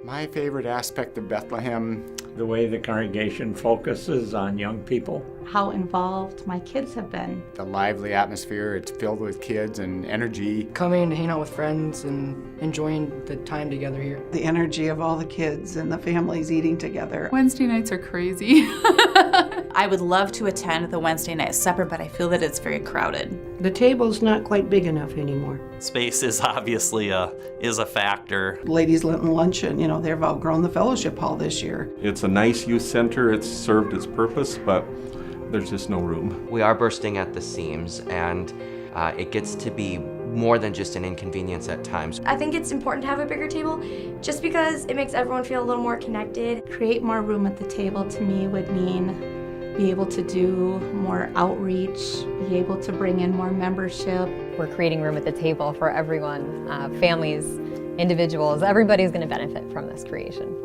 My favorite aspect of Bethlehem, The way the congregation focuses on young people. How involved my kids have been. the lively atmosphere, it's filled with kids and energy. Coming to hang out with friends and enjoying the time together here. The energy of all the kids and the families eating together. Wednesday nights are crazy. I would love to attend the Wednesday night supper, but I feel that it's very crowded. The table's not quite big enough anymore. Space is obviously a factor. Ladies' Lenten Luncheon, they've outgrown the fellowship hall this year. It's a nice youth center, it's served its purpose, but there's just no room. We are bursting at the seams, and it gets to be more than just an inconvenience at times. I think it's important to have a bigger table just because it makes everyone feel a little more connected. Create more room at the table to me would mean be able to do more outreach, be able to bring in more membership. We're creating room at the table for everyone, families, individuals. Everybody's going to benefit from this creation.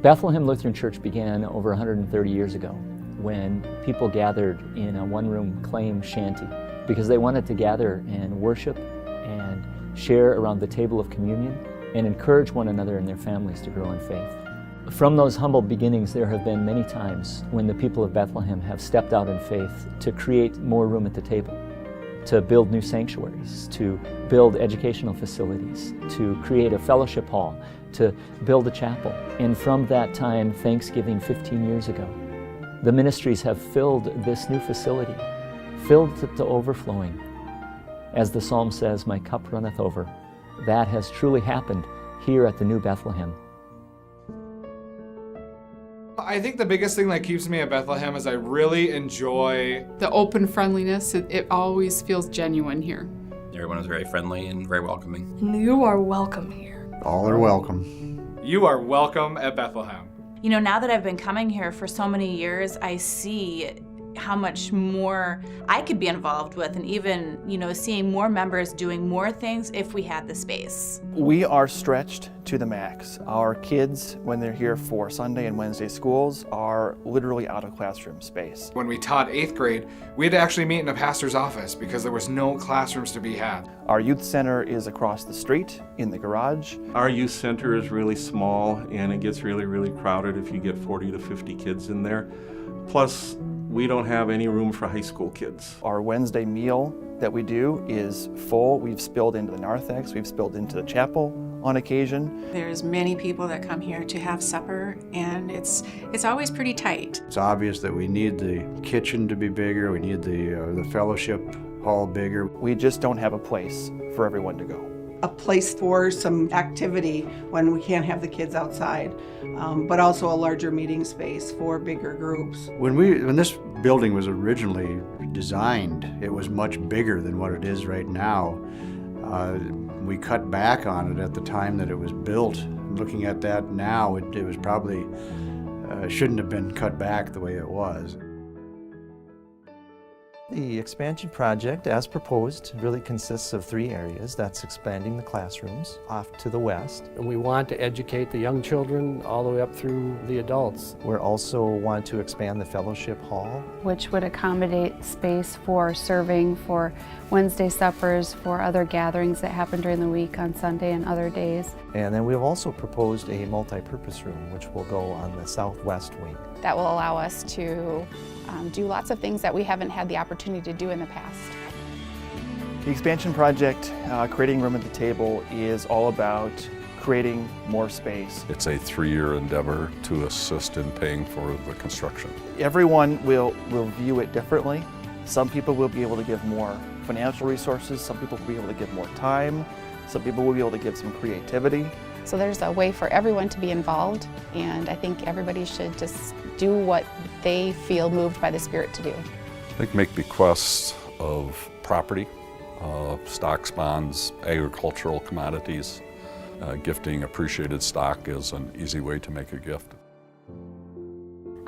Bethlehem Lutheran Church began over 130 years ago when people gathered in a one-room claim shanty because they wanted to gather and worship and share around the table of communion and encourage one another and their families to grow in faith. From those humble beginnings, there have been many times when the people of Bethlehem have stepped out in faith to create more room at the table, to build new sanctuaries, to build educational facilities, to create a fellowship hall, to build a chapel. And from that time, Thanksgiving 15 years ago, the ministries have filled this new facility, filled it to overflowing. As the psalm says, "My cup runneth over." That has truly happened here at the New Bethlehem. I think the biggest thing that keeps me at Bethlehem is I really enjoy The open friendliness, it always feels genuine here. Everyone is very friendly and very welcoming. You are welcome here. All are welcome. You are welcome at Bethlehem. Now that I've been coming here for so many years, I see how much more I could be involved with, and even, seeing more members doing more things if we had the space. We are stretched to the max. Our kids, when they're here for Sunday and Wednesday schools, are literally out of classroom space. When we taught 8th grade, we had to actually meet in a pastor's office because there was no classrooms to be had. Our youth center is across the street in the garage. Our youth center is really small and it gets really, really crowded if you get 40 to 50 kids in there. Plus, we don't have any room for high school kids. Our Wednesday meal that we do is full. We've spilled into the narthex, we've spilled into the chapel on occasion. There's many people that come here to have supper, and it's always pretty tight. It's obvious that we need the kitchen to be bigger, we need the fellowship hall bigger. We just don't have a place for everyone to go. A place for some activity when we can't have the kids outside, but also a larger meeting space for bigger groups. When this building was originally designed, it was much bigger than what it is right now. We cut back on it at the time that it was built. Looking at that now, it was probably shouldn't have been cut back the way it was. The expansion project, as proposed, really consists of 3 areas. That's expanding the classrooms off to the west. And we want to educate the young children all the way up through the adults. We also want to expand the fellowship hall, which would accommodate space for serving, for Wednesday suppers, for other gatherings that happen during the week on Sunday and other days. And then we've also proposed a multi-purpose room, which will go on the southwest wing. That will allow us to do lots of things that we haven't had the opportunity to do in the past. The expansion project, Creating Room at the Table, is all about creating more space. It's a 3-year endeavor to assist in paying for the construction. Everyone will view it differently. Some people will be able to give more financial resources, some people will be able to give more time, some people will be able to give some creativity. So there's a way for everyone to be involved, and I think everybody should just do what they feel moved by the Spirit to do. I think make bequests of property, stocks, bonds, agricultural commodities. Gifting appreciated stock is an easy way to make a gift.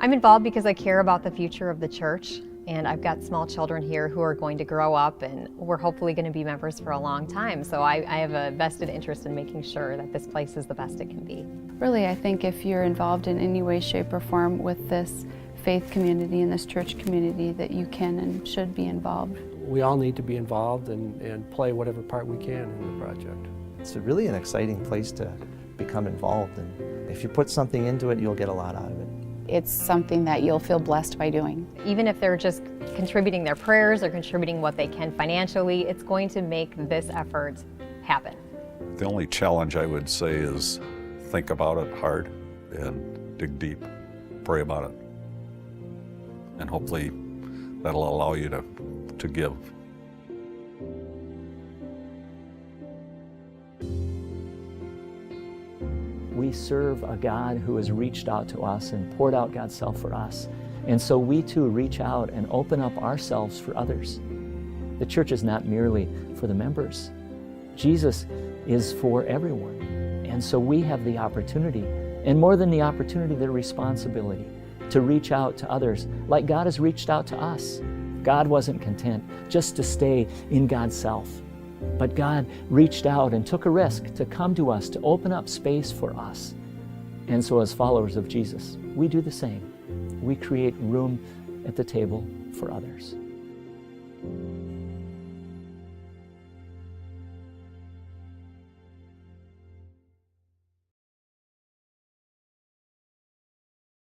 I'm involved because I care about the future of the church, and I've got small children here who are going to grow up, and we're hopefully going to be members for a long time. So I have a vested interest in making sure that this place is the best it can be. Really, I think if you're involved in any way, shape, or form with this faith community and this church community that you can and should be involved. We all need to be involved and play whatever part we can in the project. It's really an exciting place to become involved, and if you put something into it, you'll get a lot out of it. It's something that you'll feel blessed by doing. Even if they're just contributing their prayers or contributing what they can financially, it's going to make this effort happen. The only challenge I would say is think about it hard and dig deep, pray about it. And hopefully that'll allow you to give. We serve a God who has reached out to us and poured out God's self for us. And so we too reach out and open up ourselves for others. The church is not merely for the members. Jesus is for everyone. And so we have the opportunity, and more than the opportunity, the responsibility to reach out to others like God has reached out to us. God wasn't content just to stay in God's self, but God reached out and took a risk to come to us, to open up space for us. And so as followers of Jesus, we do the same. We create room at the table for others.